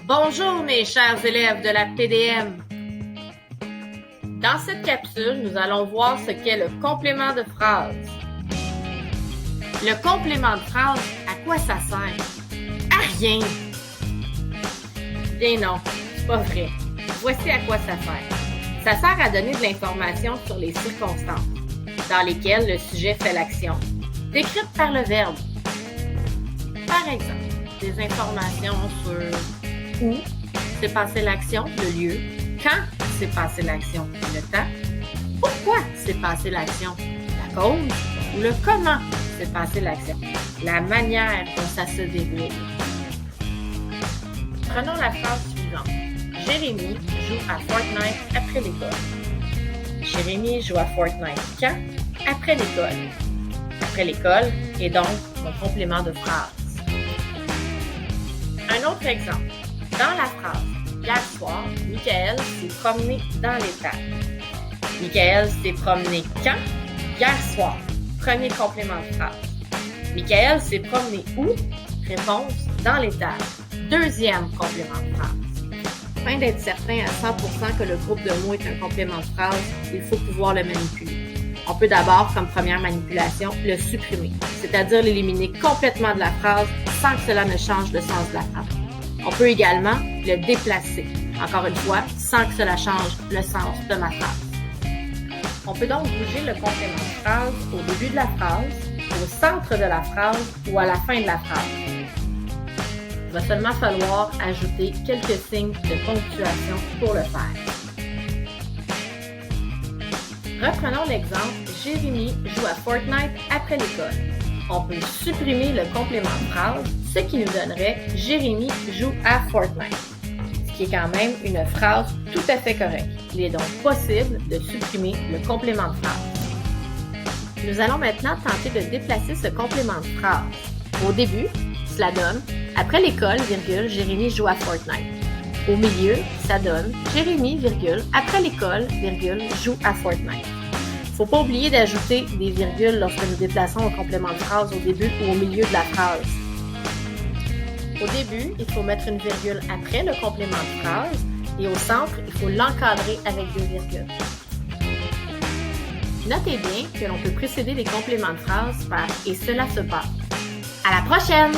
Bonjour mes chers élèves de la PDM. Dans cette capsule, nous allons voir ce qu'est le complément de phrase. Le complément de phrase, à quoi ça sert? À rien! Bien non, c'est pas vrai. Voici à quoi ça sert. Ça sert à donner de l'information sur les circonstances dans lesquelles le sujet fait l'action, décrite par le verbe. Par exemple, des informations sur où s'est passée l'action, le lieu, quand s'est passée l'action, le temps, pourquoi s'est passée l'action, la cause ou le comment s'est passée l'action, la manière dont ça se déroule. Prenons la phrase suivante. Jérémy joue à Fortnite après l'école. Jérémy joue à Fortnite quand? Après l'école. Après l'école est donc mon complément de phrase. Un autre exemple. Dans la phrase « Hier soir, Michael s'est promené dans l'étable ». Michael s'est promené quand? Hier soir. Premier complément de phrase. Michael s'est promené où? Réponse « Dans l'étable ». Deuxième complément de phrase. Afin d'être certain à 100% que le groupe de mots est un complément de phrase, il faut pouvoir le manipuler. On peut d'abord, comme première manipulation, le supprimer, c'est-à-dire l'éliminer complètement de la phrase sans que cela ne change le sens de la phrase. On peut également le déplacer, encore une fois, sans que cela change le sens de ma phrase. On peut donc bouger le complément de phrase au début de la phrase, au centre de la phrase ou à la fin de la phrase. Il va seulement falloir ajouter quelques signes de ponctuation pour le faire. Reprenons l'exemple « Jérémy joue à Fortnite après l'école ». On peut supprimer le complément de phrase, ce qui nous donnerait « Jérémy joue à Fortnite », ce qui est quand même une phrase tout à fait correcte. Il est donc possible de supprimer le complément de phrase. Nous allons maintenant tenter de déplacer ce complément de phrase. Au début, cela donne « Après l'école, virgule, Jérémy joue à Fortnite ». Au milieu, ça donne « Jérémy, virgule, après l'école, virgule, joue à Fortnite ». Il ne faut pas oublier d'ajouter des virgules lorsque nous déplaçons un complément de phrase au début ou au milieu de la phrase. Au début, il faut mettre une virgule après le complément de phrase et au centre, il faut l'encadrer avec deux virgules. Notez bien que l'on peut précéder les compléments de phrase par « et cela se passe ». À la prochaine!